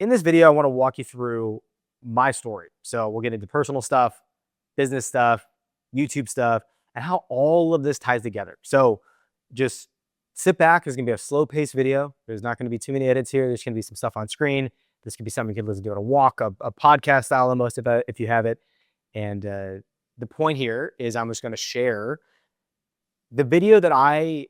In this video, I want to walk you through my story. So we'll get into personal stuff, business stuff, YouTube stuff, and how all of this ties together. So just sit back. There's going to be a slow paced video. There's not going to be too many edits here. There's going to be some stuff on screen. This could be something you can listen to on a walk, a podcast style almost if you have it. And the point here is I'm just going to share the video that I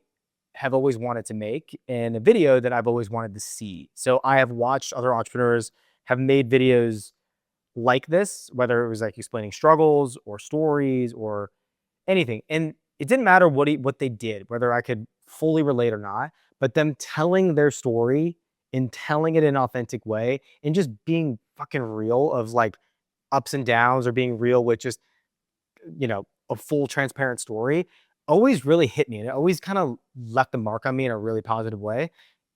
have always wanted to make and a video that I've always wanted to see. So I have watched other entrepreneurs have made videos like this, whether it was like explaining struggles or stories or anything. And it didn't matter what they did, whether I could fully relate or not, but them telling their story and telling it in an authentic way and just being fucking real of like ups and downs or being real with just, a full transparent story always really hit me. And it always kind of left a mark on me in a really positive way.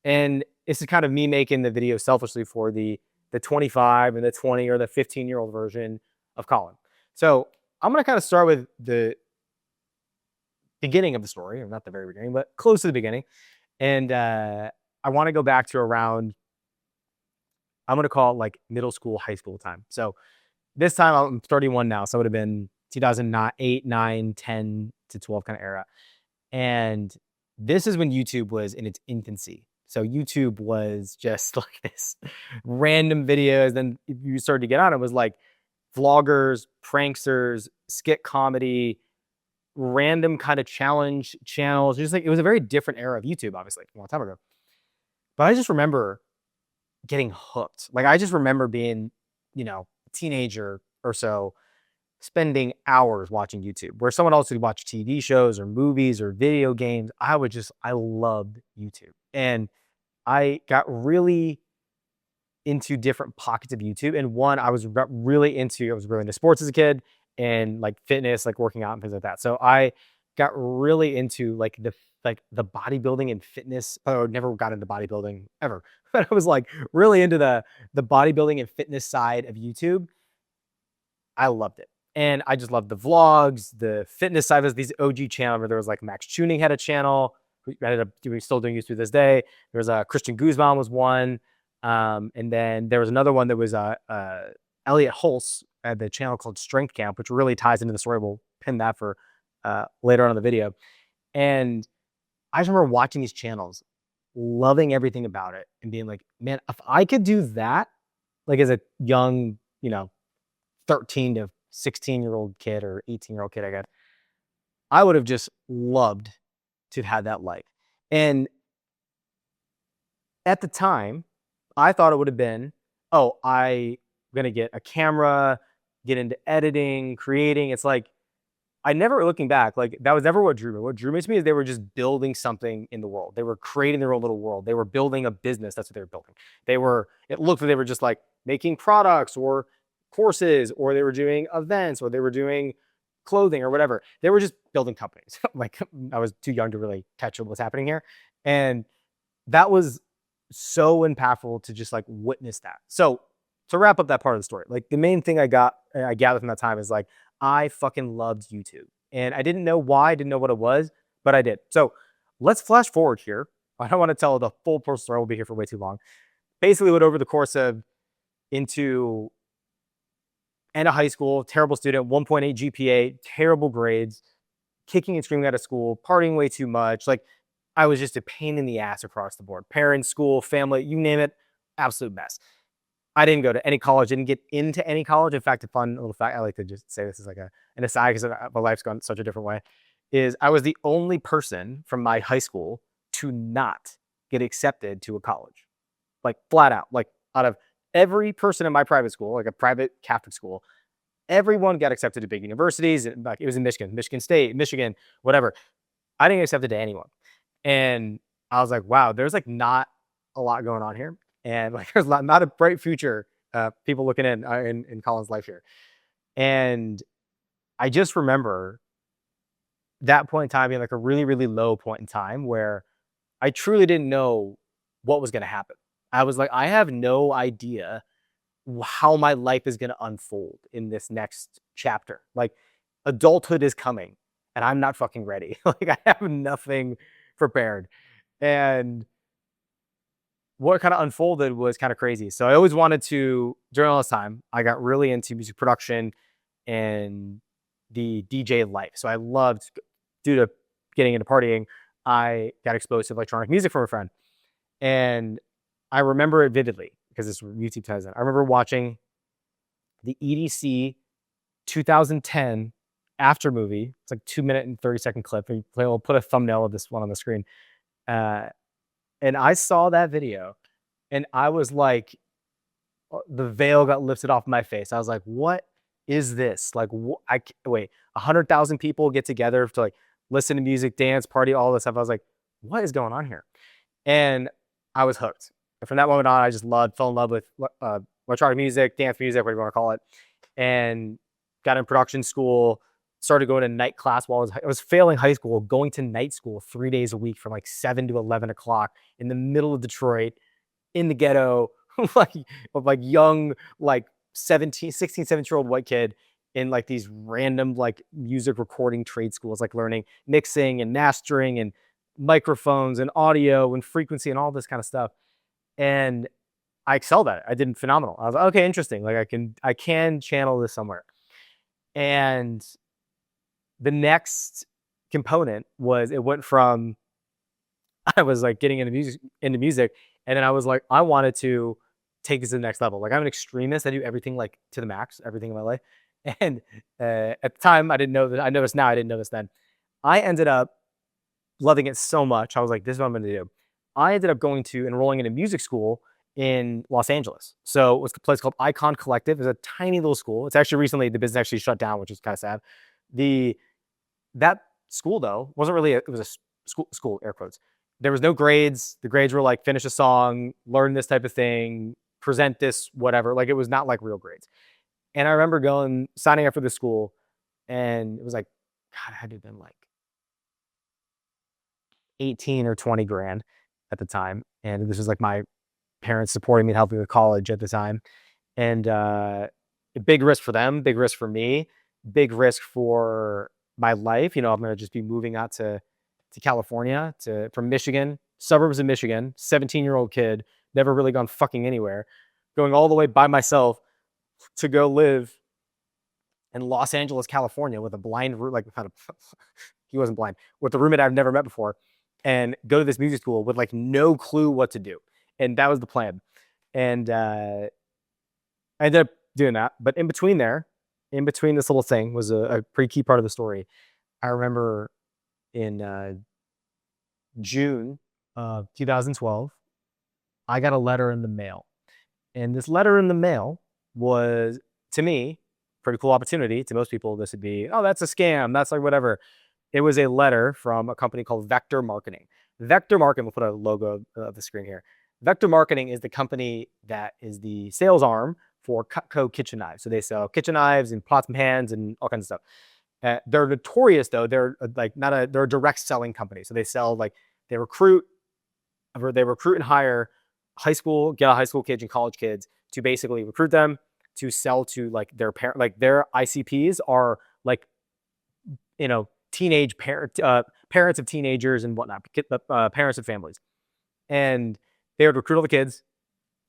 And this is kind of me making the video selfishly for the 25 and the 20 or the 15-year-old version of Colin. So I'm going to kind of start with the beginning of the story, or not the very beginning, but close to the beginning. And I want to go back to around, I'm going to call it like middle school, high school time. So this time I'm 31 now. So it would have been 2008, 9, 10 to 12 kind of era. And this is when YouTube was in its infancy. So YouTube was just like this random videos. Then if you started to get on, it was like vloggers, pranksters, skit comedy, random kind of challenge channels. Just like it was a very different era of YouTube, obviously, a long time ago. But I just remember getting hooked. Like I just remember being, a teenager or so, spending hours watching YouTube, where someone else would watch TV shows or movies or video games. I loved YouTube. And I got really into different pockets of YouTube. And one, I was really into sports as a kid and like fitness, like working out and things like that. So I got really into like the bodybuilding and fitness. Oh, never got into bodybuilding ever, but I was like really into the bodybuilding and fitness side of YouTube. I loved it. And I just loved the vlogs, the fitness side was these OG channel where there was like Max Tuning had a channel who ended up still doing YouTube to this day. There was a Christian Guzman was one. And then there was another one that was Elliot Hulse at the channel called Strength Camp, which really ties into the story. We'll pin that for later on in the video. And I just remember watching these channels, loving everything about it and being like, man, if I could do that, like as a young, 13 to 16-year-old kid or 18-year-old kid, I guess, I would have just loved to have had that life. And at the time, I thought it would have been, I'm going to get a camera, get into editing, creating. It's like, I never, looking back, like that was never what drew me. What drew me to me is they were just building something in the world. They were creating their own little world. They were building a business. That's what they were building. It looked like they were just like making products or courses, or they were doing events, or they were doing clothing or whatever. They were just building companies. Like I was too young to really catch what was happening here. And that was so impactful to just like witness that. So to wrap up that part of the story, like the main thing I gathered from that time is like, I fucking loved YouTube. And I didn't know why, I didn't know what it was, but I did. So let's flash forward here. I don't want to tell the full personal story. We'll be here for way too long. Basically, went over the course of into end of high school, terrible student, 1.8 GPA, terrible grades, kicking and screaming out of school, partying way too much. Like I was just a pain in the ass across the board. Parents, school, family, you name it, absolute mess. I didn't go to any college, didn't get into any college. In fact, a fun little fact, I like to just say this is like an aside because my life's gone such a different way, is I was the only person from my high school to not get accepted to a college. Like flat out, like out of every person in my private school, like a private Catholic school, everyone got accepted to big universities. Like it was in Michigan, Michigan State, Michigan, whatever. I didn't get accepted to anyone. And I was like, wow, there's like not a lot going on here. And like, there's not a bright future, people looking in Colin's life here. And I just remember that point in time being like a really, really low point in time where I truly didn't know what was going to happen. I was like, I have no idea how my life is going to unfold in this next chapter. Like adulthood is coming and I'm not fucking ready. Like I have nothing prepared. And what kind of unfolded was kind of crazy. So I always wanted to, during all this time, I got really into music production and the DJ life. So I loved, due to getting into partying, I got exposed to electronic music from a friend. And I remember it vividly because this YouTube ties in. I remember watching the EDC 2010 after movie. It's like 2 minute and 30-second clip. We'll put a thumbnail of this one on the screen. And I saw that video and I was like, the veil got lifted off my face. I was like, what is this? Like, wait, 100,000 people get together to like listen to music, dance, party, all this stuff. I was like, what is going on here? And I was hooked. And from that moment on, I just fell in love with electronic music, dance music, whatever you want to call it. And got in production school, started going to night class while I was failing high school, going to night school 3 days a week from like 7 to 11 o'clock in the middle of Detroit, in the ghetto, like young, like 16, 17-year-old white kid in like these random like music recording trade schools, like learning mixing and mastering and microphones and audio and frequency and all this kind of stuff. And I excelled at it. I did phenomenal. I was like, okay, interesting. Like I can channel this somewhere. And the next component was, it went from, I was like getting into music, and then I was like, I wanted to take this to the next level. Like I'm an extremist. I do everything like to the max, everything in my life. And at the time, I didn't know that. I know this now. I didn't know this then. I ended up loving it so much. I was like, this is what I'm going to do. I ended up enrolling in a music school in Los Angeles. So it was a place called Icon Collective. It's a tiny little school. It's actually recently, the business actually shut down, which is kind of sad. That school though wasn't really it was a school, air quotes. There was no grades. The grades were like, finish a song, learn this type of thing, present this, whatever. Like it was not like real grades. And I remember signing up for the school, and it was like, God, it had to have been like 18 or 20 grand at the time. And this was like my parents supporting me and helping with college at the time. And a big risk for them, big risk for me, big risk for my life. I'm going to just be moving out to California, from Michigan, suburbs of Michigan, 17-year-old kid, never really gone fucking anywhere, going all the way by myself to go live in Los Angeles, California with a blind room, he wasn't blind, with a roommate I've never met before, and go to this music school with like no clue what to do. And that was the plan. And I ended up doing that. But in between this little thing was a pretty key part of the story. I remember in June of 2012, I got a letter in the mail. And this letter in the mail was, to me, pretty cool opportunity. To most people, this would be, oh, that's a scam. That's like whatever. It was a letter from a company called Vector Marketing. Vector Marketing, we'll put a logo of the screen here. Vector Marketing is the company that is the sales arm for Cutco kitchen knives. So they sell kitchen knives and pots and pans and all kinds of stuff. They're notorious though. They're they're a direct selling company. So they recruit and hire high school kids and college kids to basically recruit them to sell to like their parent, like their ICPs are like, teenage parents of teenagers and whatnot, parents of families. And they would recruit all the kids.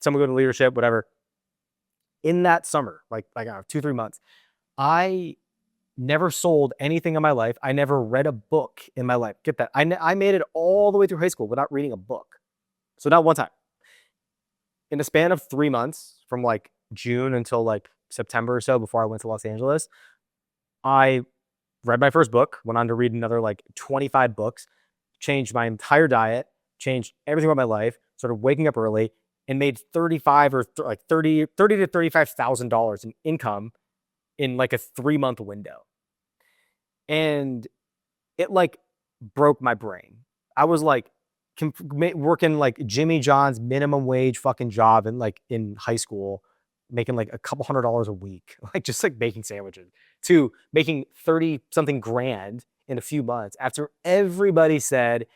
Some would go to leadership, whatever. In that summer, like I don't know, 2-3 months, I never sold anything in my life. I never read a book in my life. Get that? I made it all the way through high school without reading a book. So not one time. In the span of 3 months, from like June until like September or so, before I went to Los Angeles, I read my first book, went on to read another like 25 books, changed my entire diet, changed everything about my life, started waking up early, and made $30,000 to $35,000 in income in like a 3-month window. And it like broke my brain. I was like working like Jimmy John's minimum wage fucking job in high school, making like a couple $100s a week, like just like baking sandwiches, to making 30 something grand in a few months after everybody said,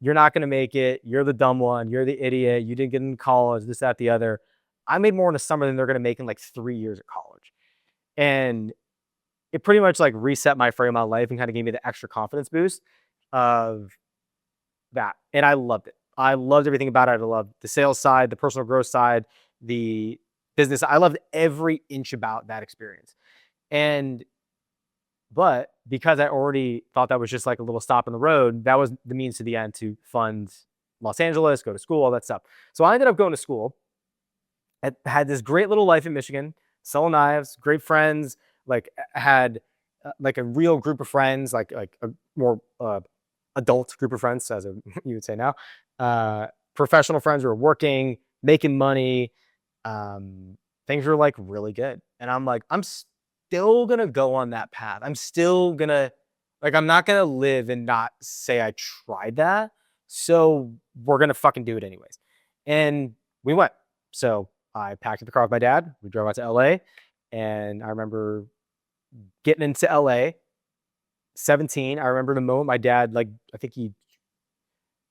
you're not going to make it. You're the dumb one. You're the idiot. You didn't get into college, this, that, the other. I made more in a summer than they're going to make in like 3 years at college. And it pretty much like reset my frame of life and kind of gave me the extra confidence boost of that. And I loved it. I loved everything about it. I loved the sales side, the personal growth side, the business. I loved every inch about that experience. But because I already thought that was just like a little stop in the road, that was the means to the end to fund Los Angeles, go to school, all that stuff. So I ended up going to school. I had this great little life in Michigan, selling knives, great friends, like had like a real group of friends, like a more adult group of friends, as you would say now. Professional friends who were working, making money. Things were like really good. And I'm like, I'm still gonna go on that path. I'm still gonna, like, I'm not gonna live and not say I tried that. So we're gonna fucking do it anyways. And we went. So I packed up the car with my dad. We drove out to LA. And I remember getting into LA, 17. I remember the moment my dad, like, I think he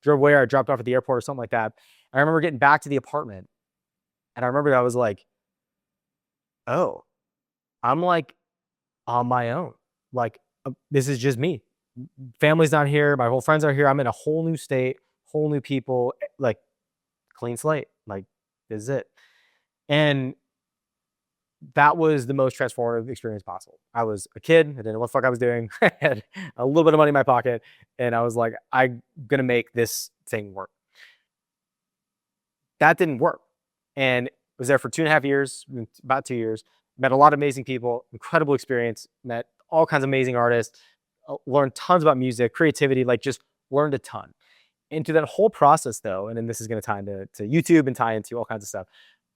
drove away or I dropped off at the airport or something like that. I remember getting back to the apartment. And I remember I was like, oh, I'm like on my own. Like, this is just me. Family's not here. My whole friends are here. I'm in a whole new state, whole new people, like clean slate. Like, this is it. And that was the most transformative experience possible. I was a kid. I didn't know what the fuck I was doing. I had a little bit of money in my pocket. And I was like, I'm going to make this thing work. That didn't work. And I was there for 2.5 years, about 2 years. Met a lot of amazing people, incredible experience, met all kinds of amazing artists, learned tons about music, creativity, like just learned a ton. And through that whole process though, and then this is going to tie into YouTube and tie into all kinds of stuff,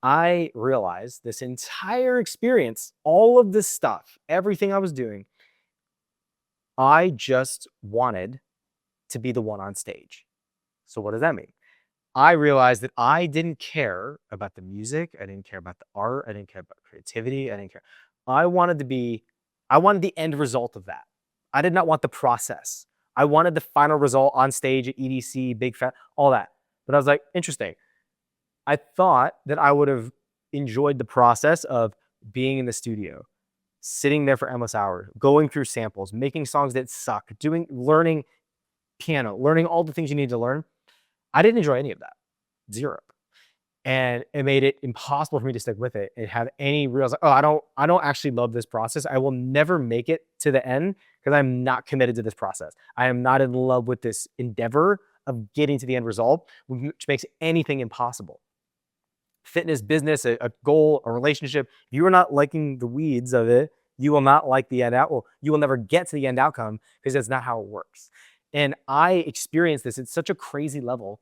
I realized this entire experience, all of this stuff, everything I was doing, I just wanted to be the one on stage. So what does that mean? I realized that I didn't care about the music. I didn't care about the art. I didn't care about creativity. I didn't care. I wanted the end result of that. I did not want the process. I wanted the final result on stage at EDC, Big Fat, all that. But I was like, interesting. I thought that I would have enjoyed the process of being in the studio, sitting there for endless hours, going through samples, making songs that suck, learning piano, learning all the things you need to learn. I didn't enjoy any of that. Zero. And it made it impossible for me to stick with it and have any real, like, oh, I don't actually love this process. I will never make it to the end because I'm not committed to this process. I am not in love with this endeavor of getting to the end result, which makes anything impossible. Fitness, business, a goal, a relationship, if you are not liking the weeds of it, you will not like the end out. Well, you will never get to the end outcome because that's not how it works. And I experienced this at such a crazy level.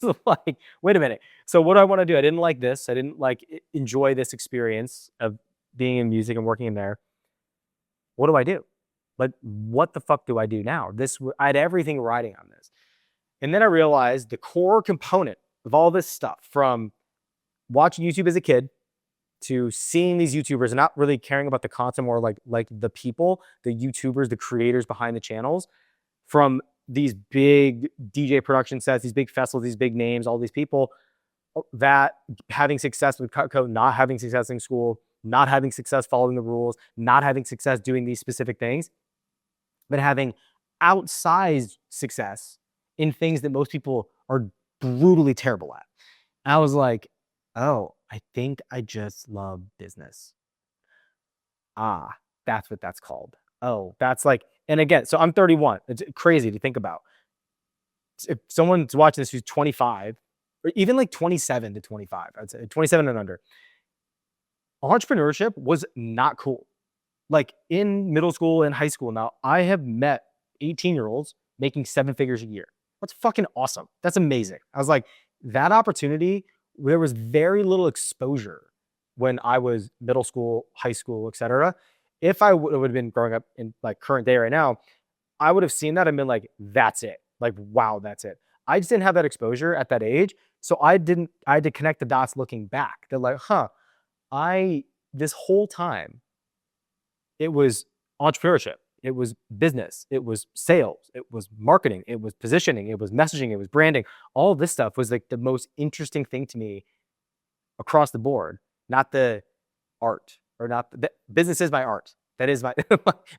So like, wait a minute. So what do I want to do? I didn't like this. I didn't like enjoy this experience of being in music and working in there. What do I do? Like, what the fuck do I do now? I had everything riding on this. And then I realized the core component of all this stuff, from watching YouTube as a kid to seeing these YouTubers and not really caring about the content, more like the people, the YouTubers, the creators behind the channels, from these big DJ production sets, these big festivals, these big names, all these people, that having success with Cutco, not having success in school, not having success following the rules, not having success doing these specific things, but having outsized success in things that most people are brutally terrible at. I was like, oh, I think I just love business. That's what that's called. Oh, that's like, and again, so I'm 31. It's crazy to think about. If someone's watching this who's 25, or even like 27 to 25, I'd say 27 and under, entrepreneurship was not cool. Like in middle school and high school now, I have met 18-year-olds making 7 figures a year. That's fucking awesome. That's amazing. I was like, that opportunity, there was very little exposure when I was middle school, high school, etc. If I would have been growing up in like current day right now, I would have seen that and been like, that's it. Like, wow, that's it. I just didn't have that exposure at that age. So I had to connect the dots looking back. They're like, this whole time, it was entrepreneurship. It was business. It was sales. It was marketing. It was positioning. It was messaging. It was branding. All this stuff was like the most interesting thing to me across the board, not the art. Or not, business is my art. That is my,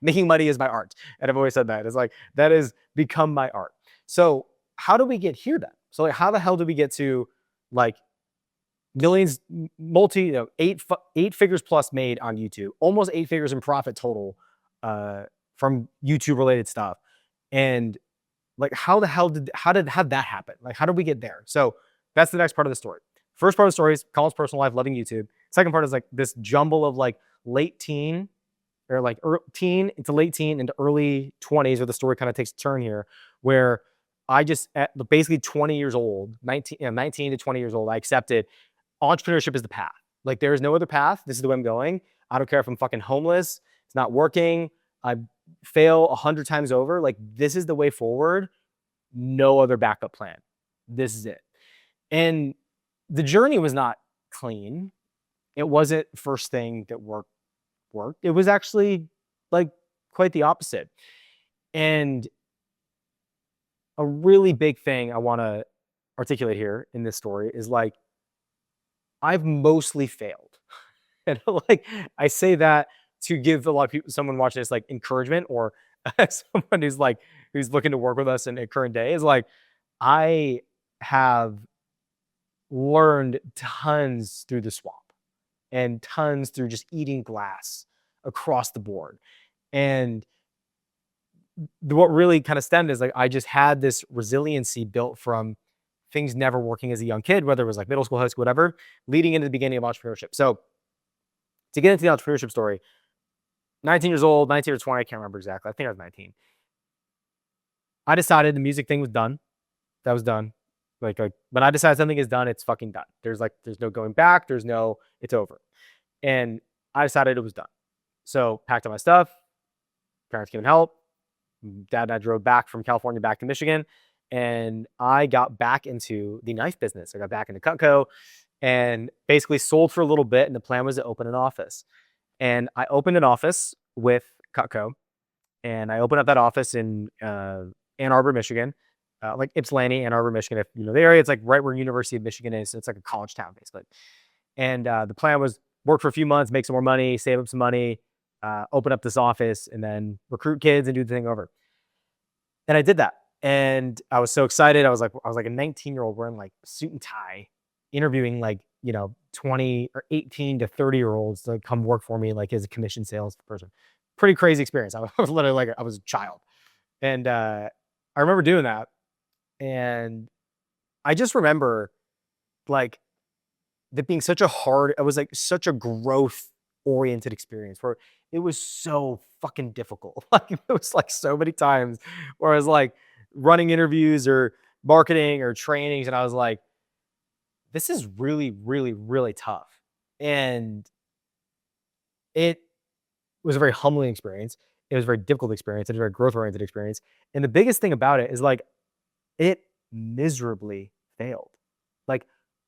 making money is my art. And I've always said that. It's like, that has become my art. So how do we get here then? So like, how the hell did we get to like millions, eight figures plus made on YouTube, almost 8 figures in profit total from YouTube related stuff. And like, how did that happen? Like, how did we get there? So that's the next part of the story. First part of the story is Colin's personal life, loving YouTube. Second part is like this jumble of like late teen or like teen into late teen into early 20s, where the story kind of takes a turn here, where I just at basically 20 years old, 19 to 20 years old, I accepted entrepreneurship is the path. Like, there is no other path. This is the way I'm going. I don't care if I'm fucking homeless, it's not working, I fail 100 times over. Like, this is the way forward. No other backup plan. This is it. And the journey was not clean. It wasn't first thing that worked. It was actually like quite the opposite. And a really big thing I want to articulate here in this story is like, I've mostly failed. And like, I say that to give a lot of people, someone watching this, like encouragement, or someone who's looking to work with us in a current day, is like, I have learned tons through the swamp and tons through just eating glass across the board. And what really kind of stemmed is like, I just had this resiliency built from things never working as a young kid, whether it was like middle school, high school, whatever, leading into the beginning of entrepreneurship. So to get into the entrepreneurship story, 19 years old, 19 or 20, I can't remember exactly. I think I was 19. I decided the music thing was done. That was done. Like when I decide something is done, it's fucking done. There's no going back. It's over. And I decided it was done. So packed up my stuff. Parents came and helped. Dad and I drove back from California back to Michigan. And I got back into the knife business. I got back into Cutco and basically sold for a little bit. And the plan was to open an office. And I opened an office with Cutco. And I opened up that office in Ann Arbor, Michigan. Like Ypsilanti, Ann Arbor, Michigan. If you know the area, it's like right where University of Michigan is. So it's like a college town, basically. And the plan was work for a few months, make some more money, save up some money, open up this office, and then recruit kids and do the thing over. And I did that. And I was so excited. I was like a 19-year-old wearing like a suit and tie, interviewing like, 20 or 18 to 30-year-olds to come work for me, like as a commission sales person. Pretty crazy experience. I was literally like, I was a child. And I remember doing that. And I just remember like that being such a growth oriented experience where it was so fucking difficult. Like, it was like so many times where I was like running interviews or marketing or trainings, and I was like, this is really, really, really tough. And it was a very humbling experience. It was a very difficult experience. It was a very growth oriented experience. And the biggest thing about it is like, it miserably failed. Like,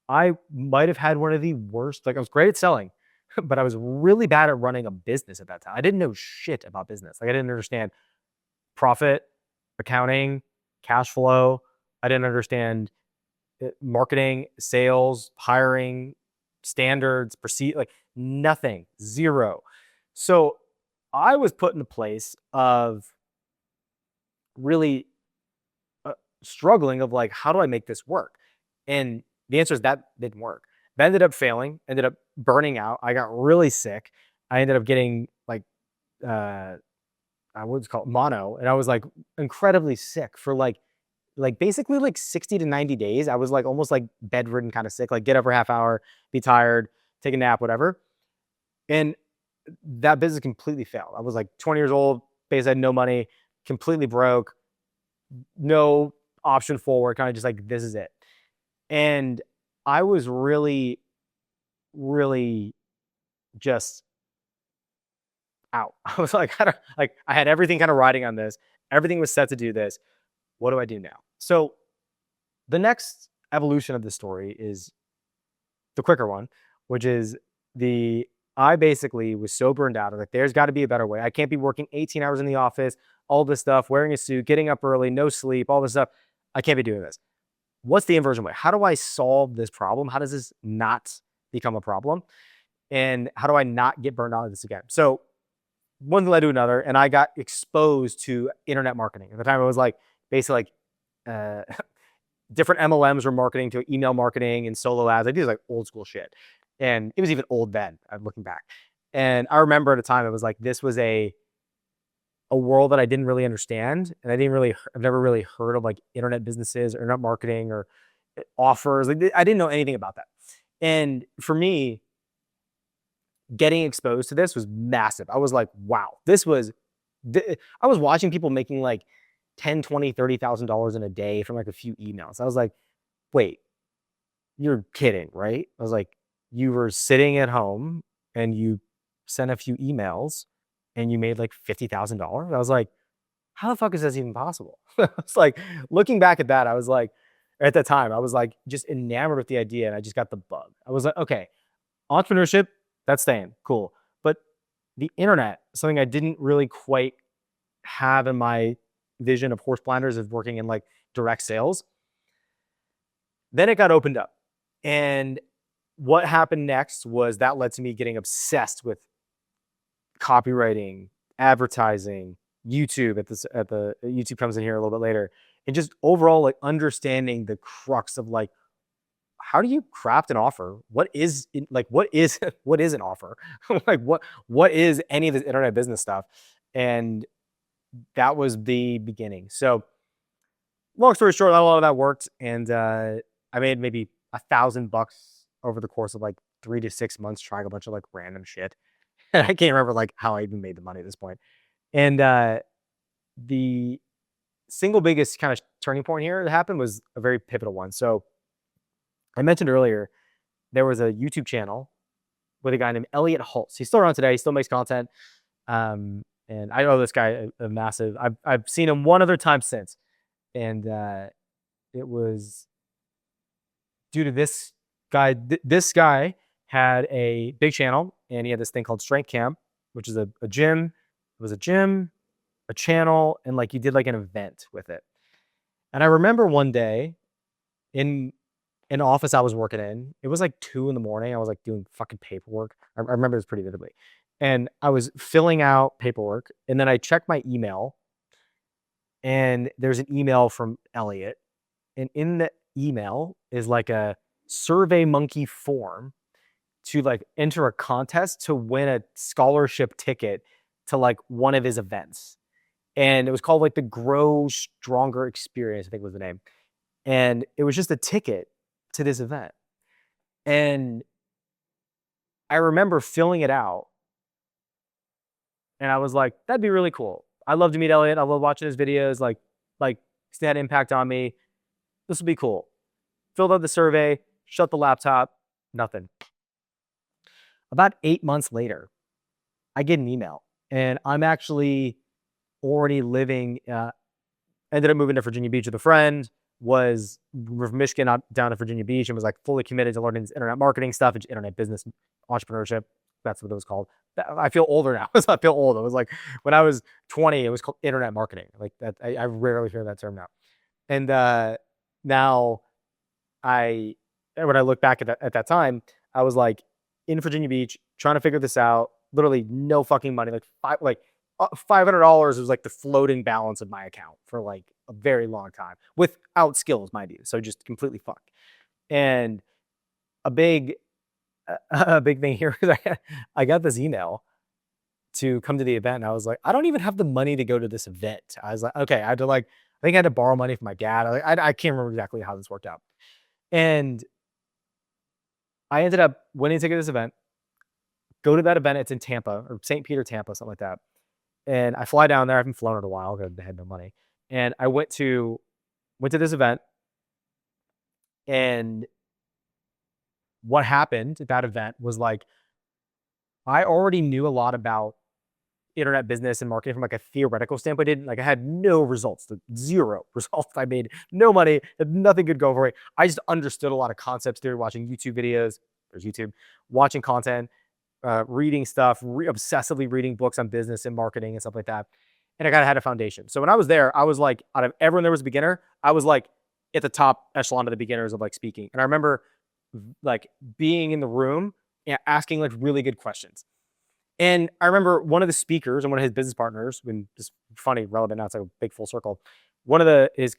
I might have had one of the worst, like I was great at selling, but I was really bad at running a business at that time. I didn't know shit about business. Like, I didn't understand profit, accounting, cash flow. I didn't understand marketing, sales, hiring, standards, like nothing, zero. So I was put in a place of really struggling of like, how do I make this work? And the answer is that didn't work. That ended up failing, ended up burning out. I got really sick. I ended up getting like, what's called mono. And I was like incredibly sick for like basically like 60 to 90 days. I was like almost like bedridden, kind of sick, like get up for a half hour, be tired, take a nap, whatever. And that business completely failed. I was like 20 years old, basically had no money, completely broke, no option forward, kind of just like, this is it. And I was really, really just out. I was like, I had everything kind of riding on this. Everything was set to do this. What do I do now? So the next evolution of the story is the quicker one, which is I basically was so burned out. I was like, there's got to be a better way. I can't be working 18 hours in the office, all this stuff, wearing a suit, getting up early, no sleep, all this stuff. I can't be doing this. What's the inversion way? How do I solve this problem? How does this not become a problem? And how do I not get burned out of this again? So one thing led to another, and I got exposed to internet marketing. At the time, it was like basically like different MLMs were marketing to email marketing and solo ads. I did like old school shit. And it was even old then, I'm looking back. And I remember at the time, it was like, this was a world that I didn't really understand. And I've never really heard of like internet businesses or internet marketing or offers. Like, I didn't know anything about that. And for me, getting exposed to this was massive. I was like, wow, I was watching people making like $10, $20, $30,000 in a day from like a few emails. I was like, wait, you're kidding, right? I was like, you were sitting at home and you sent a few emails and you made like $50,000. I was like, how the fuck is this even possible? It's like, looking back at that, I was like, at that time, I was like just enamored with the idea and I just got the bug. I was like, okay, entrepreneurship, that's staying, cool. But the internet, something I didn't really quite have in my vision of horse blinders of working in like direct sales. Then it got opened up. And what happened next was that led to me getting obsessed with copywriting, advertising, YouTube YouTube comes in here a little bit later, and just overall like understanding the crux of like, how do you craft an offer? What is an offer? Like what is any of this internet business stuff? And that was the beginning. So long story short, not a lot of that worked. And I made maybe $1,000 over the course of like 3 to 6 months trying a bunch of like random shit. And I can't remember like how I even made the money at this point. And the single biggest kind of turning point here that happened was a very pivotal one. So I mentioned earlier, there was a YouTube channel with a guy named Elliot Hulse. He's still around today. He still makes content. And I know this guy a massive. I've seen him one other time since. And it was due to this guy. This guy had a big channel, and he had this thing called Strength Camp, which is a gym. It was a gym, a channel, and like you did like an event with it. And I remember one day in an office I was working in, it was like 2 a.m. I was like doing fucking paperwork. I remember this pretty vividly. And I was filling out paperwork, and then I checked my email, and there's an email from Elliot. And in the email is like a Survey Monkey form to like enter a contest to win a scholarship ticket to like one of his events. And it was called like the Grow Stronger Experience, I think was the name. And it was just a ticket to this event. And I remember filling it out. And I was like, that'd be really cool. I love to meet Elliot. I love watching his videos. Like it's had impact on me. This will be cool. Filled out the survey, shut the laptop, nothing. About 8 months later, I get an email, and I'm actually already living, ended up moving to Virginia Beach with a friend, was from Michigan out down to Virginia Beach, and was like fully committed to learning this internet marketing stuff and internet business entrepreneurship. That's what it was called. I feel older now. I feel old. It was like when I was 20, it was called internet marketing. Like that, I rarely hear that term now. And now when I look back at that time, I was like in Virginia Beach trying to figure this out. Literally no fucking money. Like $500 was like the floating balance of my account for like a very long time without skills, mind you. So just completely fucked. And a big thing here is I got this email to come to the event, and I was like, I don't even have the money to go to this event. I was like, okay, I think I had to borrow money from my dad. I can't remember exactly how this worked out. And I ended up winning a ticket to this event, go to that event. It's in Tampa or St. Peter, Tampa, something like that. And I fly down there. I haven't flown in a while because I had no money. And I went to this event. And what happened at that event was like, I already knew a lot about internet business and marketing from like a theoretical standpoint. I had no results, zero results. I made no money, had nothing good go for it. I just understood a lot of concepts through watching YouTube videos. There's YouTube, watching content, reading stuff, obsessively reading books on business and marketing and stuff like that. And I kind of had a foundation. So when I was there, I was like, out of everyone there was a beginner, I was like at the top echelon of the beginners of like speaking. And I remember like being in the room and asking like really good questions. And I remember one of the speakers and one of his business partners, when just funny, relevant, now it's like a big full circle, one of his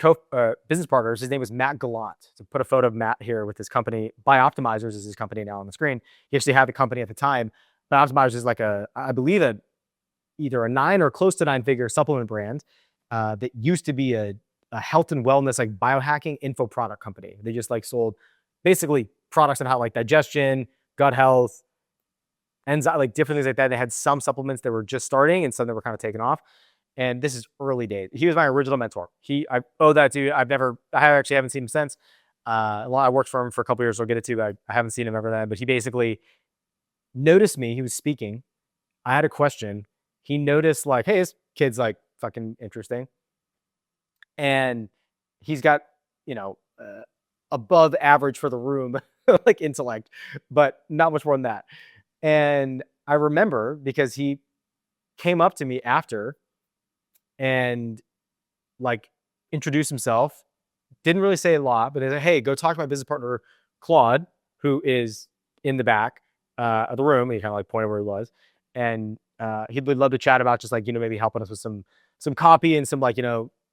business partners, his name was Matt Gallant. So put a photo of Matt here with his company. Optimizers is his company now on the screen. He actually had the company at the time. Optimizers is like I believe either a 9 or close to 9-figure supplement brand that used to be a health and wellness, like biohacking info product company. They just like sold basically products on how like digestion, gut health, enzyme, like different things like that. They had some supplements that were just starting and some that were kind of taken off. And this is early days. He was my original mentor. I owe that to. I actually haven't seen him since. I worked for him for a couple years. So I'll get it to. I haven't seen him ever then. But he basically noticed me. He was speaking. I had a question. He noticed like, hey, this kid's like fucking interesting, and he's got above average for the room like intellect, but not much more than that. And I remember because he came up to me after and like introduced himself, didn't really say a lot, but he said, hey, go talk to my business partner, Claude, who is in the back of the room. He kind of like pointed where he was. And he'd love to chat about just like, maybe helping us with some copy and some like,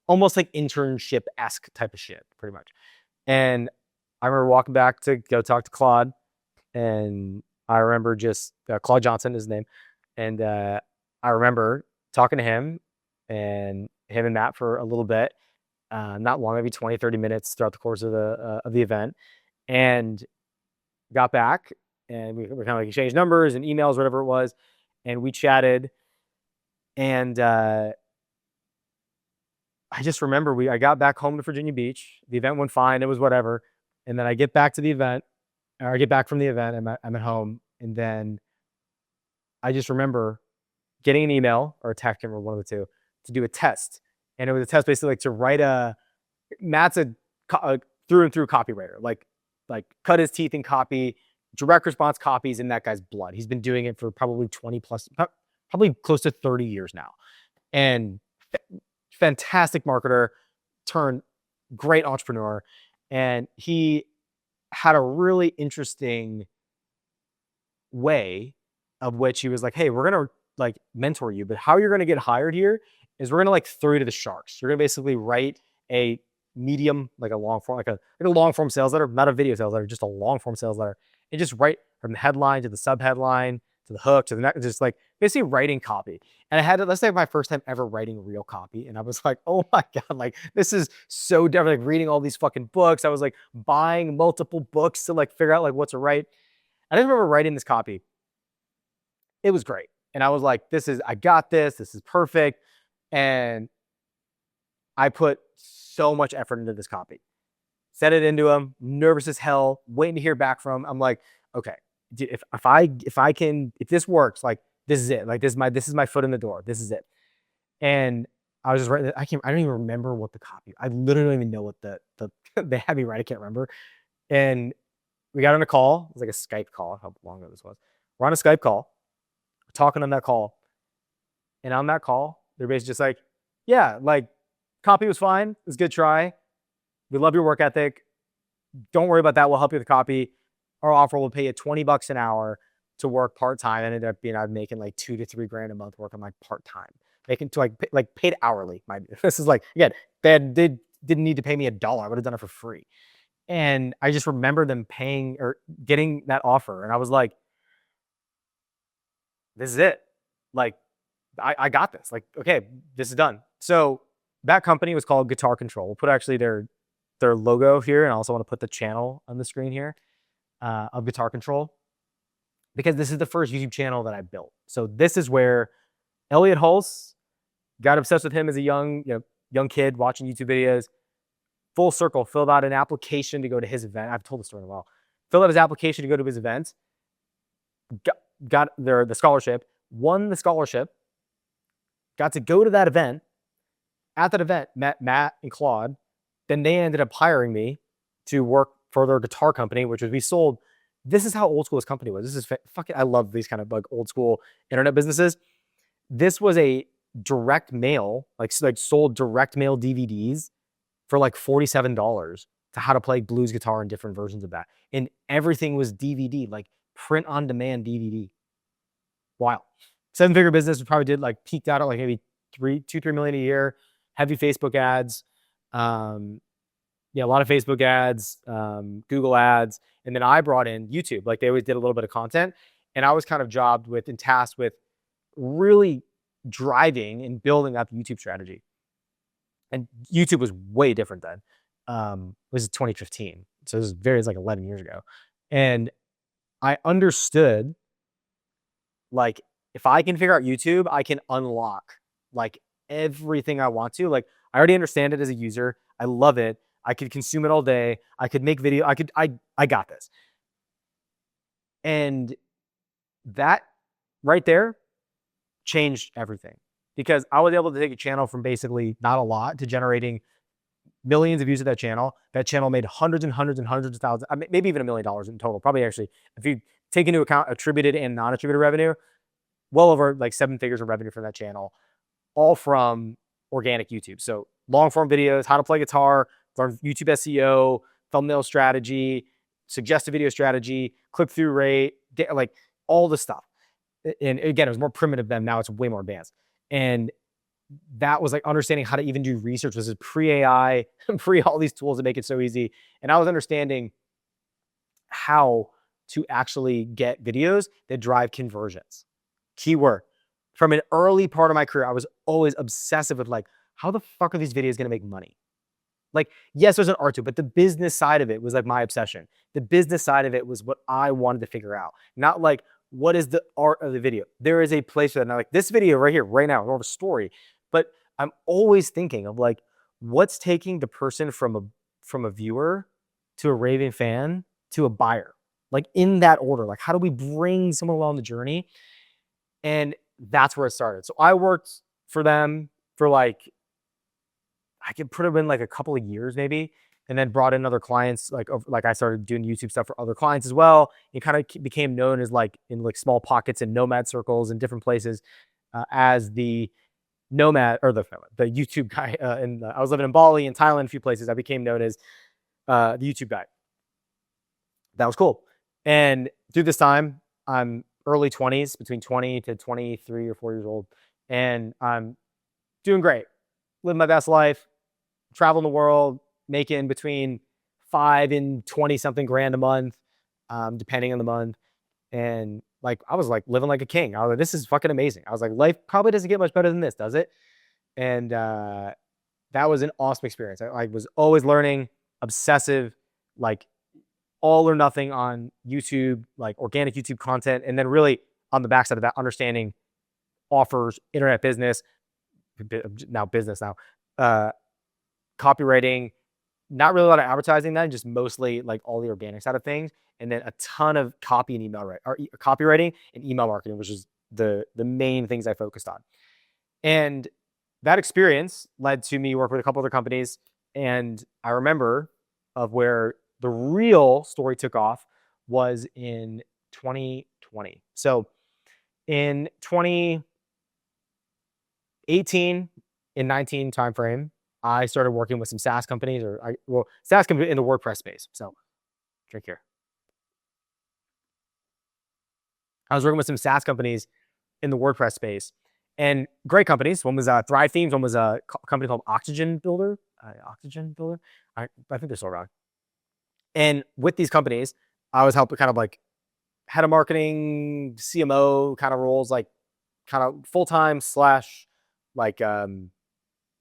almost like internship-esque type of shit, pretty much. And I remember walking back to go talk to Claude, and I remember just Claude Johnson is his name. And I remember talking to him and Matt for a little bit, not long, maybe 20, 30 minutes throughout the course of the event, and got back and we kind of like exchanged numbers and emails, whatever it was. And we chatted, and I just remember I got back home to Virginia Beach. The event went fine. It was whatever. And then I get back to the event, or I get back from the event. I'm at home. And then I just remember getting an email or a text, or one of the two, to do a test. And it was a test basically like to write Matt's a through and through copywriter, like cut his teeth in copy, direct response copies in that guy's blood. He's been doing it for probably 20 plus, probably close to 30 years now. And fantastic marketer turned great entrepreneur. And he had a really interesting way of which he was like, hey, we're going to like mentor you, but how you're going to get hired here is we're going to like throw you to the sharks. You're going to basically write a medium, like a long form, like a long form sales letter, not a video sales letter, just a long form sales letter. And just write from the headline to the sub headline to the hook to the next, just like basically writing copy. And I had let's say my first time ever writing real copy. And I was like, oh my God, like this is so different. Like reading all these fucking books. I was like buying multiple books to like figure out like what to write. I just remember writing this copy. It was great. And I was like, I got this. This is perfect. And I put so much effort into this copy. Sent it into him, nervous as hell, waiting to hear back from him. I'm like, okay, if this works, like this is it. Like this is my foot in the door. This is it. And I was just writing. I don't even remember what the copy. I literally don't even know what they had me write. I can't remember. And we got on a call. It was like a Skype call. How long ago this was? We're on a Skype call. We're talking on that call. And on that call, they're basically just like, yeah, like copy was fine. It was a good try. We love your work ethic. Don't worry about that. We'll help you with the copy. Our offer will pay you $20 an hour to work part-time. Ended up being, I'm making like $2 to $3 grand a month working like part-time. Making to like paid hourly. This is like, again, they didn't need to pay me $1. I would have done it for free. And I just remember them paying or getting that offer. And I was like, this is it. Like, I got this. Like, okay, this is done. So that company was called Guitar Control. We'll put actually their logo here, and I also want to put the channel on the screen here of Guitar Control, because this is the first YouTube channel that I built. So this is where Elliot Hulse, got obsessed with him as a young kid watching YouTube videos. Full circle, filled out an application to go to his event. I've told the story in a while. Filled out his application to go to his event. Got the scholarship. Won the scholarship. Got to go to that event. At that event, met Matt and Claude. Then they ended up hiring me to work for their guitar company, which was we sold. This is how old school this company was. This is fucking. I love these kind of like old school internet businesses. This was a direct mail, like sold direct mail DVDs for like $47 to how to play blues guitar and different versions of that. And everything was DVD, like print on demand DVD. Wow. 7-figure business. We probably did like peaked out at like maybe $3 million a year. Heavy Facebook ads. Yeah, a lot of Facebook ads, Google ads, and then I brought in YouTube. Like they always did a little bit of content, and I was kind of jobbed with and tasked with really driving and building up YouTube strategy. And YouTube was way different then. This is 2015, so it's like 11 years ago, and I understood like if I can figure out YouTube, I can unlock like everything I want to. Like I already understand it as a user. I love it. I could consume it all day. I could make video. I got this. And that right there changed everything because I was able to take a channel from basically not a lot to generating millions of views of that channel. That channel made hundreds and hundreds and hundreds of thousands, maybe even $1 million in total. Probably actually, if you take into account attributed and non-attributed revenue, well over like 7 figures of revenue from that channel, all from organic YouTube. So long form videos, how to play guitar, learn YouTube SEO, thumbnail strategy, suggested video strategy, click-through rate, like all the stuff. And again, it was more primitive then. Now it's way more advanced. And that was like understanding how to even do research. This is pre-AI, pre all these tools that make it so easy. And I was understanding how to actually get videos that drive conversions. Keyword. From an early part of my career, I was always obsessive with like, how the fuck are these videos going to make money? Like, yes, there's an art to it, but the business side of it was like my obsession. The business side of it was what I wanted to figure out. Not like, what is the art of the video? There is a place for that. And I'm like, this video right here, right now, more of a story. But I'm always thinking of like, what's taking the person from a viewer to a raving fan to a buyer? Like in that order. Like, how do we bring someone along the journey? And that's where it started. So I worked for them for like, I could put them in like a couple of years maybe, and then brought in other clients. Like I started doing YouTube stuff for other clients as well. It kind of became known as like in like small pockets and nomad circles in different places as the nomad or the YouTube guy. And I was living in Bali and Thailand, a few places. I became known as the YouTube guy. That was cool. And through this time, I'm early 20s, between 20 to 23 or 4 years old. And I'm doing great, living my best life, traveling the world, making between 5 and 20 something grand a month, depending on the month. And like, I was like living like a king. I was like, this is fucking amazing. I was like, life probably doesn't get much better than this, does it? And that was an awesome experience. I was always learning, obsessive, like all or nothing on YouTube, like organic YouTube content. And then really on the backside of that, understanding offers, internet business, copywriting, not really a lot of advertising then, just mostly like all the organic side of things. And then a ton of copy and copywriting and email marketing, which is the main things I focused on. And that experience led to me working with a couple other companies. And I remember of where the real story took off was in 2020. So in 2018 and 19 timeframe, I started working with some SaaS companies SaaS companies in the WordPress space. So drink here. I was working with some SaaS companies in the WordPress space and great companies. One was Thrive Themes. One was a company called Oxygen Builder. I think they're still around. And with these companies, I was helping kind of like head of marketing, CMO kind of roles, like kind of full-time / like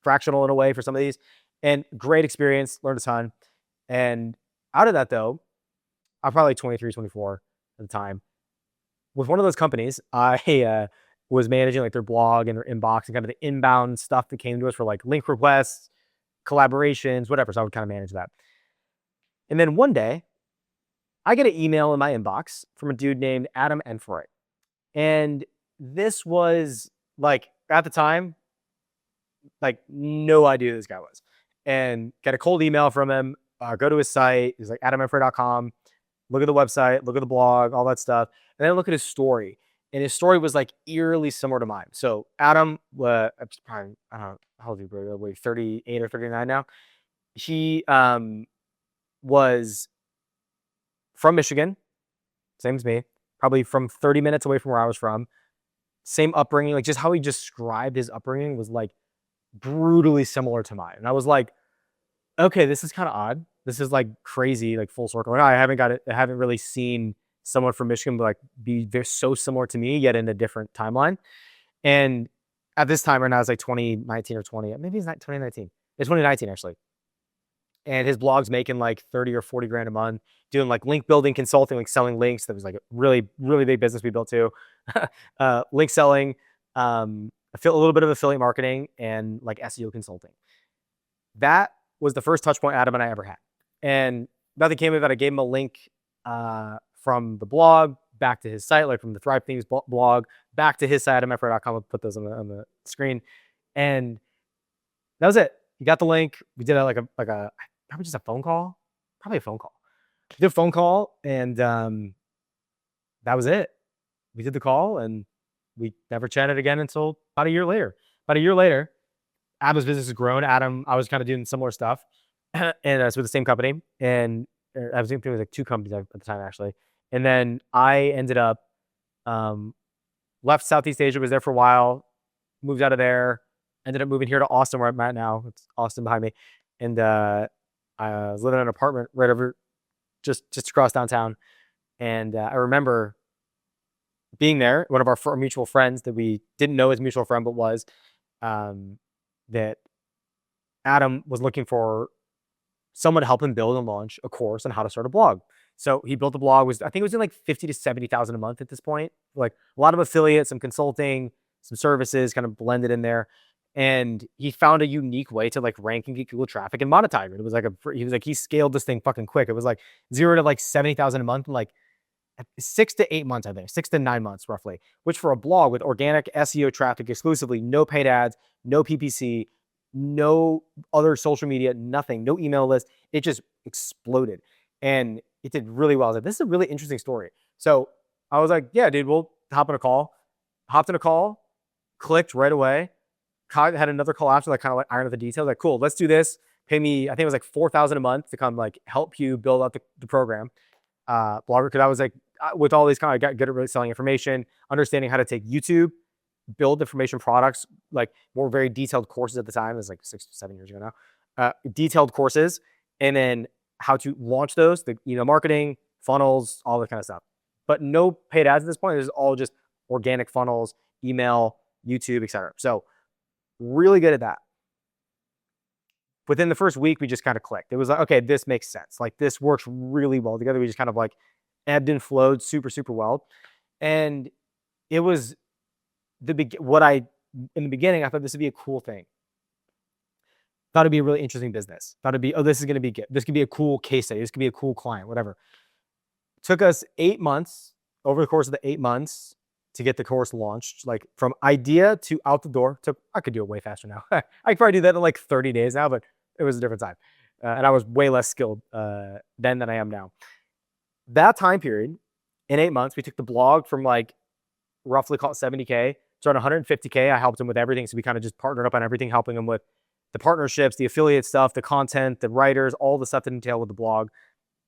fractional in a way for some of these. And great experience, learned a ton. And out of that though, I'm probably 23, 24 at the time. With one of those companies, I was managing like their blog and their inbox and kind of the inbound stuff that came to us for like link requests, collaborations, whatever. So I would kind of manage that. And then one day, I get an email in my inbox from a dude named Adam Enfroy. And this was like, at the time, like no idea who this guy was. And get a cold email from him, go to his site. He's like adamenfroy.com. Look at the website, look at the blog, all that stuff. And then look at his story. And his story was like eerily similar to mine. So Adam, probably, I don't know, how old is he, bro? Like 38 or 39 now. He was from Michigan, same as me, probably from 30 minutes away from where I was from. Same upbringing, like just how he described his upbringing was like brutally similar to mine. And I was like, okay, this is kind of odd. This is like crazy, like full circle. Like, I haven't really seen someone from Michigan like be very so similar to me, yet in a different timeline. And at this time right now, it's like 2019 or 20, maybe it's not 2019. It's 2019 actually. And his blog's making like 30 or 40 grand a month, doing like link building consulting, like selling links. That was like a really, really big business we built too. Link selling, a little bit of affiliate marketing, and like SEO consulting. That was the first touch point Adam and I ever had. And nothing came of it. I gave him a link from the blog back to his site, like from the Thrive Things blog back to his site, Enfroy.com. I'll put those on the screen. And that was it. He got the link. We did probably just a phone call. Probably a phone call. We did a phone call, and that was it. We did the call, and we never chatted again until about a year later. About a year later, Adam's business has grown. I was kind of doing similar stuff, and it's with the same company. And I was doing like 2 companies at the time, actually. And then I ended up left Southeast Asia, was there for a while, moved out of there, ended up moving here to Austin, where I'm at now. It's Austin behind me. And I was living in an apartment right over, just across downtown. And I remember being there. One of our mutual friends that we didn't know as mutual friend, but was, that Adam was looking for someone to help him build and launch a course on how to start a blog. So he built a blog. I think it was in like 50 to 70,000 a month at this point. Like a lot of affiliates, some consulting, some services kind of blended in there. And he found a unique way to like rank and get Google traffic and monetize it. It was he scaled this thing fucking quick. It was like 0 to like 70,000 a month in like 6 to 8 months, I think, 6 to 9 months roughly, which for a blog with organic SEO traffic exclusively, no paid ads, no PPC, no other social media, nothing, no email list, it just exploded. And it did really well. I was like, this is a really interesting story. So I was like, yeah, dude, we'll hop on a call. Hopped in a call, clicked right away. Had another call after, like kind of like iron out the details. Like, cool, let's do this. Pay me, I think it was like $4,000 a month to come like help you build out the program. Blogger, because I was like, with all these kind of, I got good at really selling information, understanding how to take YouTube, build information products, like more very detailed courses at the time. It was like 6 to 7 years ago now. Detailed courses, and then how to launch those, the email marketing, funnels, all that kind of stuff. But no paid ads at this point. This is all just organic funnels, email, YouTube, etc. So really good at that. Within the first week, we just kind of clicked. It was like, okay, this makes sense. Like this works really well together. We just kind of like ebbed and flowed super, super well. And it was in the beginning, I thought this would be a cool thing. Thought it'd be a really interesting business. Thought it'd be, this is going to be good. This could be a cool case study. This could be a cool client, whatever. Took us 8 months, over the course of the 8 months, to get the course launched, like from idea to out the door. I could do it way faster now. I could probably do that in like 30 days now, but it was a different time. And I was way less skilled then than I am now. That time period, in 8 months, we took the blog from like roughly call it 70K to around 150K. I helped him with everything. So we kind of just partnered up on everything, helping him with the partnerships, the affiliate stuff, the content, the writers, all the stuff that entailed with the blog.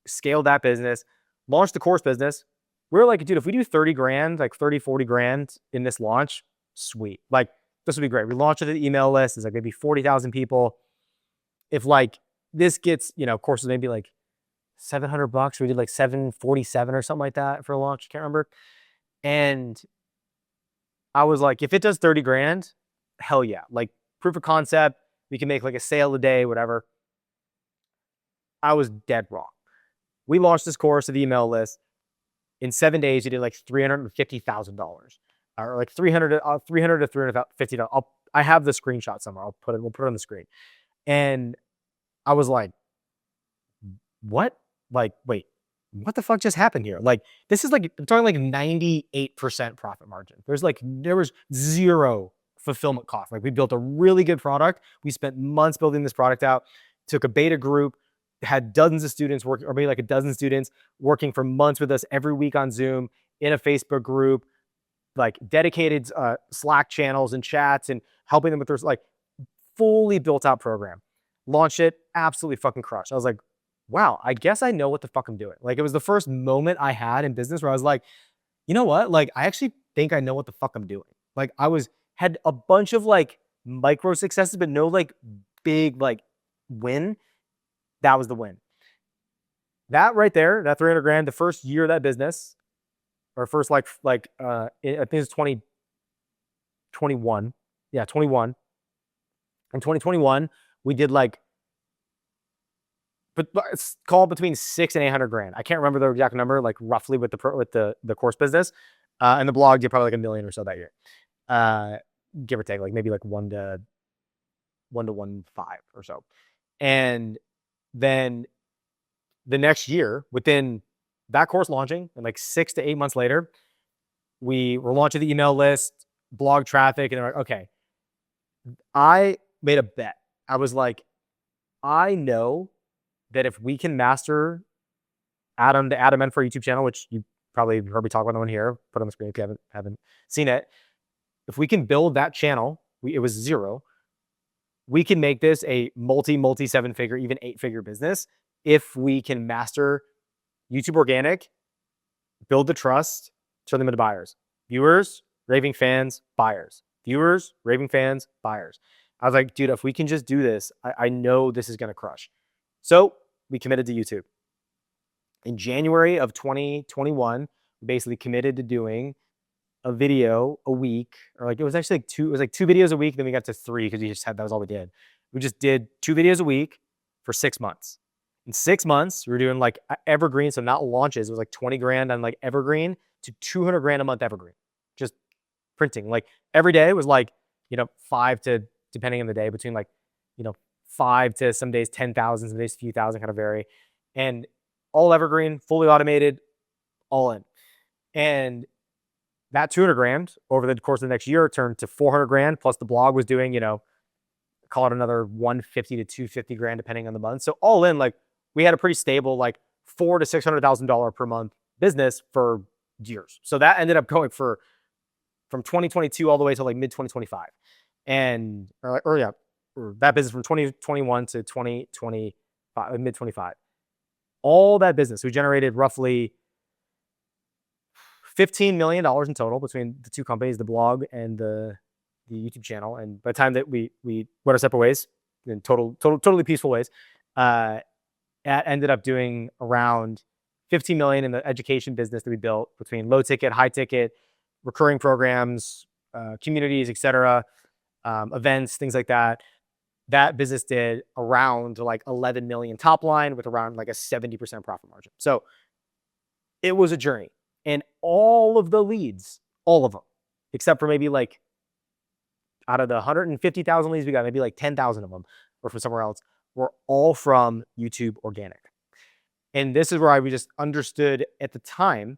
Scaled that business, launched the course business. We were like, dude, if we do 30 grand, like 30, 40 grand in this launch, sweet. Like, this would be great. We launched the email list. It's like maybe 40,000 people. If like this gets, courses maybe like $700, we did like 747 or something like that for a launch. I can't remember. And I was like, if it does 30 grand, hell yeah. Like proof of concept, we can make like a sale a day, whatever. I was dead wrong. We launched this course to the email list. In 7 days, you did like $350,000, or like $300 to $350. I have the screenshot somewhere. We'll put it on the screen. And I was like, what? Like, wait, what the fuck just happened here? Like, this is like, I'm talking like 98% profit margin. There was zero fulfillment cost. Like, we built a really good product. We spent months building this product out, took a beta group, had dozens of students working, or maybe like a dozen students working for months with us every week on Zoom, in a Facebook group, like dedicated Slack channels and chats, and helping them with their like fully built out program. Launched it, absolutely fucking crushed. I was like, wow, I guess I know what the fuck I'm doing. Like, it was the first moment I had in business where I was like, you know what? Like, I actually think I know what the fuck I'm doing. Like, had a bunch of like micro successes, but no like big like win. That was the win. That right there, that 300 grand, the first year of that business, or first I think it's 2021. Yeah, 21. In 2021, we did like, but it's called between 6 and 800 grand. I can't remember the exact number, like roughly with the course business. And the blog did probably like $1 million or so that year. Give or take, like maybe like 1 to 1.5 or so. And then the next year, within that course launching, and like 6 to 8 months later, we were launching the email list, blog traffic, and they're like, okay. I made a bet. I was like, I know that if we can master the Adam Enfroy YouTube channel, which you probably heard me talk about that one here, put on the screen if you haven't seen it. If we can build that channel, it was 0. We can make this a multi 7-figure, even 8-figure business if we can master YouTube organic, build the trust, turn them into buyers. Viewers, raving fans, buyers. Viewers, raving fans, buyers. I was like, dude, if we can just do this, I know this is going to crush. So we committed to YouTube. In January of 2021, we basically committed to doing a video a week, or like it was actually like 2 videos a week. Then we got to 3 because that was all we did. We just did 2 videos a week for 6 months. In 6 months, we were doing like evergreen, so not launches. It was like 20 grand on like evergreen to 200 grand a month evergreen. Just printing. Like every day was like, 5 to, depending on the day, between like, 5 to some days 10,000, some days a few thousand, kind of vary. And all evergreen, fully automated, all in. And that 200 grand over the course of the next year turned to 400 grand, plus the blog was doing, call it another 150 to 250 grand, depending on the month. So all in, like we had a pretty stable, like $400,000 to $600,000 per month business for years. So that ended up going from 2022 all the way to like mid 2025. And, that business from 2021 to 2025, mid 25. All that business, we generated roughly $15 million in total between the 2 companies, the blog and the YouTube channel. And by the time that we went our separate ways, in totally peaceful ways, ended up doing around 15 million in the education business that we built between low ticket, high ticket, recurring programs, communities, etc., events, things like that. That business did around like 11 million top line with around like a 70% profit margin. So it was a journey. And all of the leads, all of them, except for maybe like out of the 150,000 leads we got, maybe like 10,000 of them were from somewhere else, were all from YouTube organic. And this is where we just understood at the time,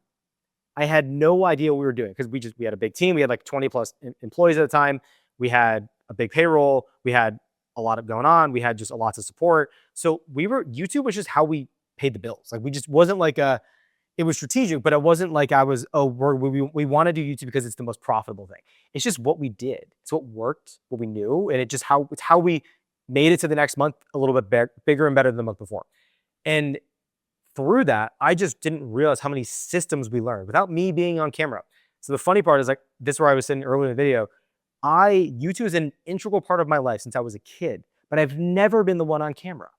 I had no idea what we were doing because we had a big team. We had like 20 plus employees at the time. We had a big payroll. We had a lot of going on. We had just lots of support. So YouTube was just how we paid the bills. Like we just wasn't like it was strategic, but it wasn't like I was, we want to do YouTube because it's the most profitable thing. It's just what we did. It's what worked, what we knew. And it's how we made it to the next month a little bit bigger and better than the month before. And through that, I just didn't realize how many systems we learned without me being on camera. So the funny part is like, this is where I was sitting earlier in the video. YouTube is an integral part of my life since I was a kid, but I've never been the one on camera.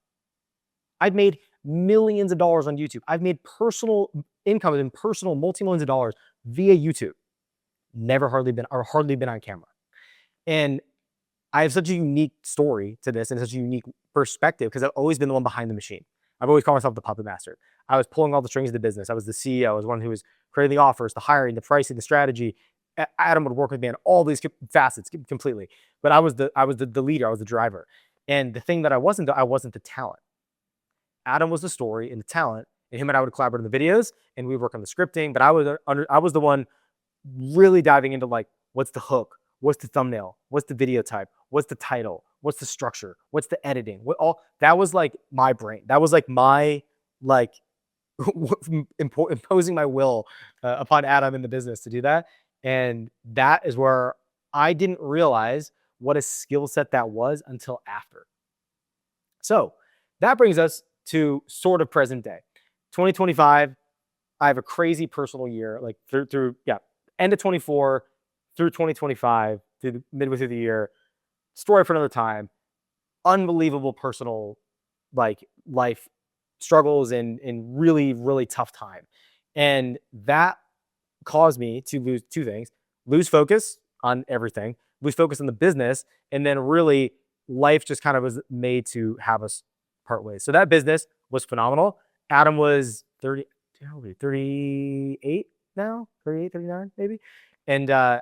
I've made millions of dollars on YouTube. I've made personal income and personal multi-millions of dollars via YouTube. Hardly been on camera. And I have such a unique story to this and such a unique perspective because I've always been the one behind the machine. I've always called myself the puppet master. I was pulling all the strings of the business. I was the CEO. I was one who was creating the offers, the hiring, the pricing, the strategy. Adam would work with me on all these facets completely. But I was the leader. I was the driver. And the thing that I wasn't the talent. Adam was the story and the talent, and him and I would collaborate on the videos, and we would work on the scripting. But I was the one really diving into like, what's the hook? What's the thumbnail? What's the video type? What's the title? What's the structure? What's the editing? That was like my brain. That was like my imposing my will upon Adam in the business to do that. And that is where I didn't realize what a skill set that was until after. So that brings us to sort of present day. 2025, I have a crazy personal year, like through end of 24 through 2025, midway through the year. Story for another time. Unbelievable personal like life struggles and really, really tough time. And that caused me to lose two things: lose focus on everything, lose focus on the business, and then really life just kind of was made to have us part ways. So that business was phenomenal. Adam was 30, how old are you? 38 now, 38, 39 maybe. And has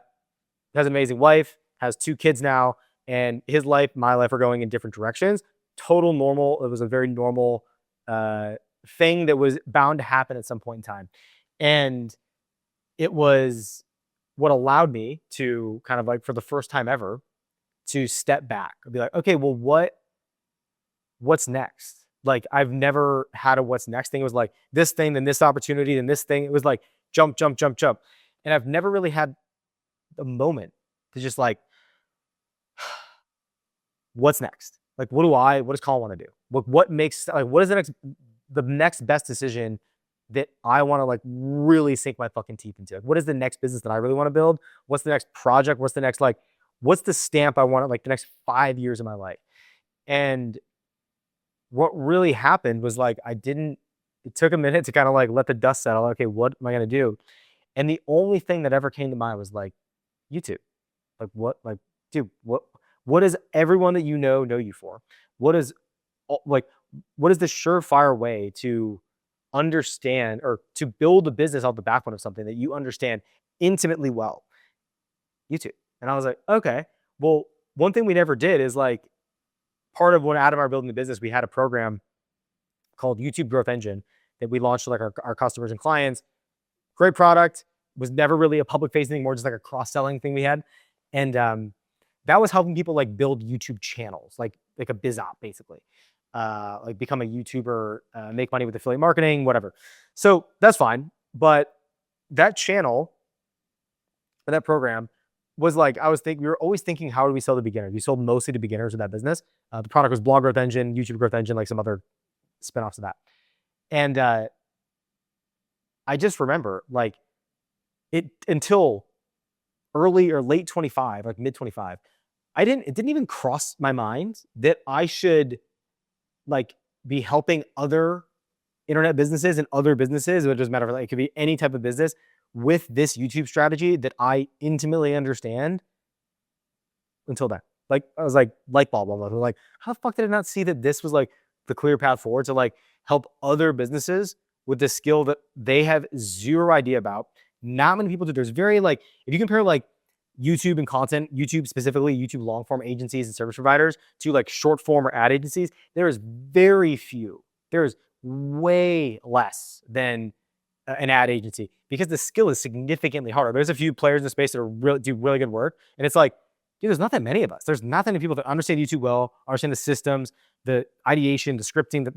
an amazing wife, has 2 kids now, and his life, my life are going in different directions. Total normal. It was a very normal thing that was bound to happen at some point in time. And it was what allowed me to kind of like, for the first time ever, to step back and be like, okay, well, what's next? Like, I've never had a what's next thing. It was like this thing, then this opportunity, then this thing. It was like jump, jump, jump, jump. And I've never really had a moment to just like, what's next? Like, what does Colin want to do? What makes, like, what is the next best decision that I want to like really sink my fucking teeth into? Like, what is the next business that I really want to build? What's the next project? What's the next, like, what's the stamp I want, like the next 5 years of my life? And what really happened was like, it took a minute to kind of like let the dust settle. Okay, what am I going to do? And the only thing that ever came to mind was like, YouTube. Like, dude, what does everyone that you know you for? What is the surefire way to understand or to build a business off the backbone of something that you understand intimately well? YouTube. And I was like, okay, well, one thing we never did is like, part of when Adam and I were building the business, we had a program called YouTube Growth Engine that we launched to like our customers and clients. Great product. Was never really a public facing thing, more just like a cross-selling thing we had. And that was helping people like build YouTube channels, like a biz op basically. Like become a YouTuber, make money with affiliate marketing, whatever. So that's fine. But that channel and that program was like, we were always thinking, how do we sell to beginners? We sold mostly to beginners with that business. The product was Blog Growth Engine, YouTube Growth Engine, like some other spinoffs of that. And I just remember like it until early or late 25, like mid 25, it didn't even cross my mind that I should like be helping other internet businesses and other businesses. It doesn't matter, like, it could be any type of business with this YouTube strategy that I intimately understand until then. Like, I was like, Lightbulb. I was like, how the fuck did I not see that this was like the clear path forward to like help other businesses with this skill that they have zero idea about? Not many people do. There's very like, if you compare like YouTube and content, YouTube specifically, YouTube long form agencies and service providers to like short form or ad agencies, there is very few. There's way less than an ad agency because the skill is significantly harder. There's a few players in the space that do really good work. And it's like, dude, there's not that many of us. There's not that many people that understand YouTube well, understand the systems, the ideation, the scripting.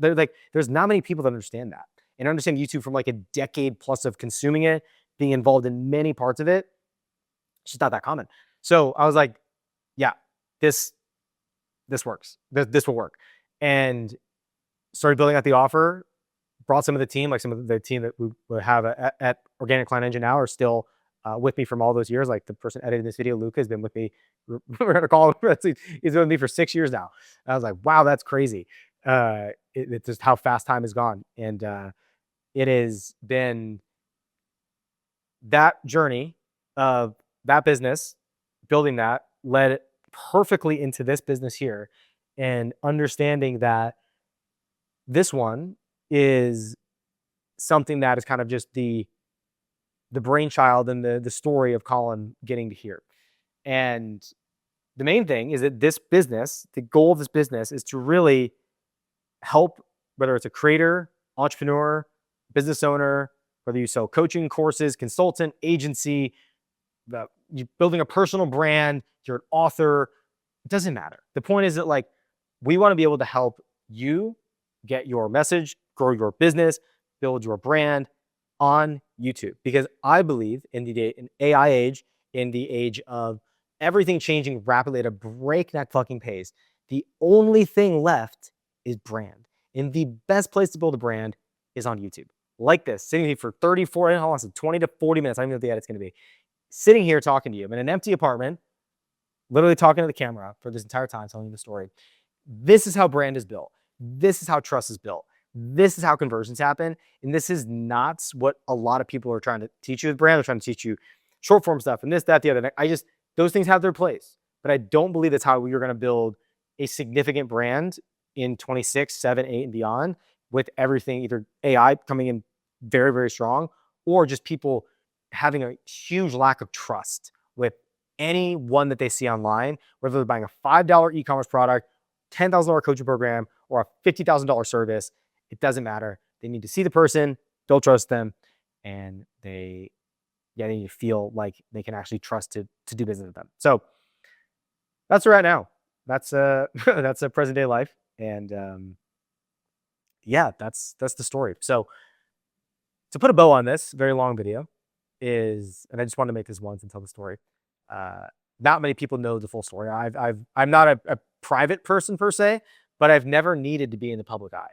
There's not many people that understand that and understand YouTube from like a decade plus of consuming it, being involved in many parts of it. It's just not that common. So I was like, yeah, this works. This will work. And started building out the offer, brought some of the team, like some of the team that we have at Organic Client Engine now are still with me from all those years. Like the person editing this video, Luca, has been with me. We're going to call him. He's been with me for 6 years now. And I was like, wow, that's crazy. It's just how fast time has gone. And it has been that journey of that business, building that, led perfectly into this business here, and understanding that this one is something that is kind of just the brainchild and the story of Colin getting to here. And the main thing is that this business, the goal of this business is to really help, whether it's a creator, entrepreneur, business owner, whether you sell coaching courses, consultant, agency, you're building a personal brand, you're an author, it doesn't matter. The point is that like, we want to be able to help you get your message, grow your business, build your brand on YouTube. Because I believe in the AI age, in the age of everything changing rapidly at a breakneck fucking pace, the only thing left is brand. And the best place to build a brand is on YouTube. Like this, sitting here for 20 to 40 minutes, I don't even know what the edit's going to be, sitting here talking to you. I'm in an empty apartment, literally talking to the camera for this entire time, telling you the story. This is how brand is built. This is how trust is built. This is how conversions happen. And this is not what a lot of people are trying to teach you with brand. They're trying to teach you short form stuff and this, that, the other. Those things have their place, but I don't believe that's how you're going to build a significant brand in 26, 7, 8, and beyond, with everything, either AI coming in very, very strong, or just people having a huge lack of trust with anyone that they see online, whether they're buying a $5 e-commerce product, $10,000 coaching program, or a $50,000 service. It doesn't matter. They need to see the person, they'll trust them, and they need to feel like they can actually trust to do business with them. So that's where we're at now. That's that's a present day life. And yeah, that's the story. So to put a bow on this very long video is, and I just wanted to make this once and tell the story. Not many people know the full story. I'm not a private person per se, but I've never needed to be in the public eye.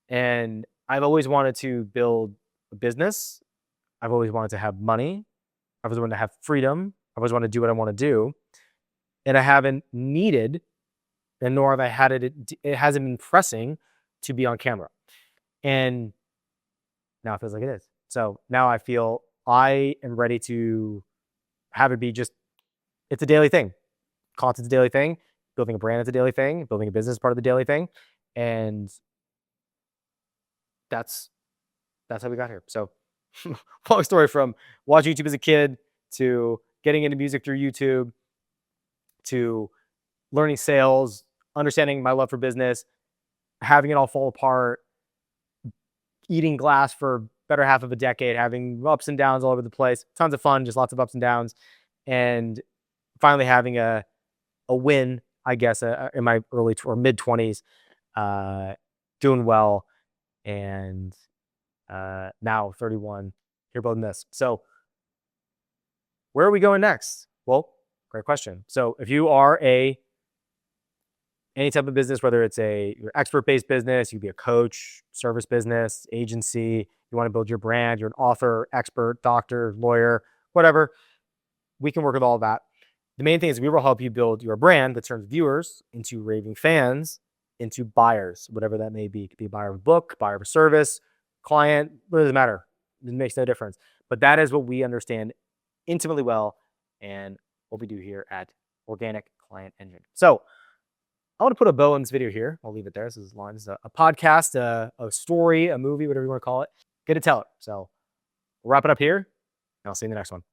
And I've always wanted to build a business. I've always wanted to have money. I've always wanted to have freedom. I've always wanted to do what I want to do. And I haven't needed, and nor have I had it hasn't been pressing to be on camera. And now it feels like it is. So now I feel I am ready to have it be just, it's a daily thing. Content's a daily thing. Building a brand is a daily thing. Building a business is part of the daily thing. And that's how we got here. So long story from watching YouTube as a kid to getting into music through YouTube to learning sales, understanding my love for business, having it all fall apart, eating glass for better half of a decade, having ups and downs all over the place, tons of fun, just lots of ups and downs, and finally having a win, I guess, in my early or mid 20s, doing well, and now 31, here building this. So where are we going next? Well, great question. So if you are any type of business, whether it's your expert-based business, you could be a coach, service business, agency, you want to build your brand, you're an author, expert, doctor, lawyer, whatever, we can work with all of that. The main thing is we will help you build your brand that turns viewers into raving fans, into buyers, whatever that may be. It could be a buyer of a book, buyer of a service, client, it doesn't matter. It makes no difference. But that is what we understand intimately well and what we do here at Organic Client Engine. So I want to put a bow on this video here. I'll leave it there. This is a podcast, a story, a movie, whatever you want to call it. Get to tell it. So we'll wrap it up here, and I'll see you in the next one.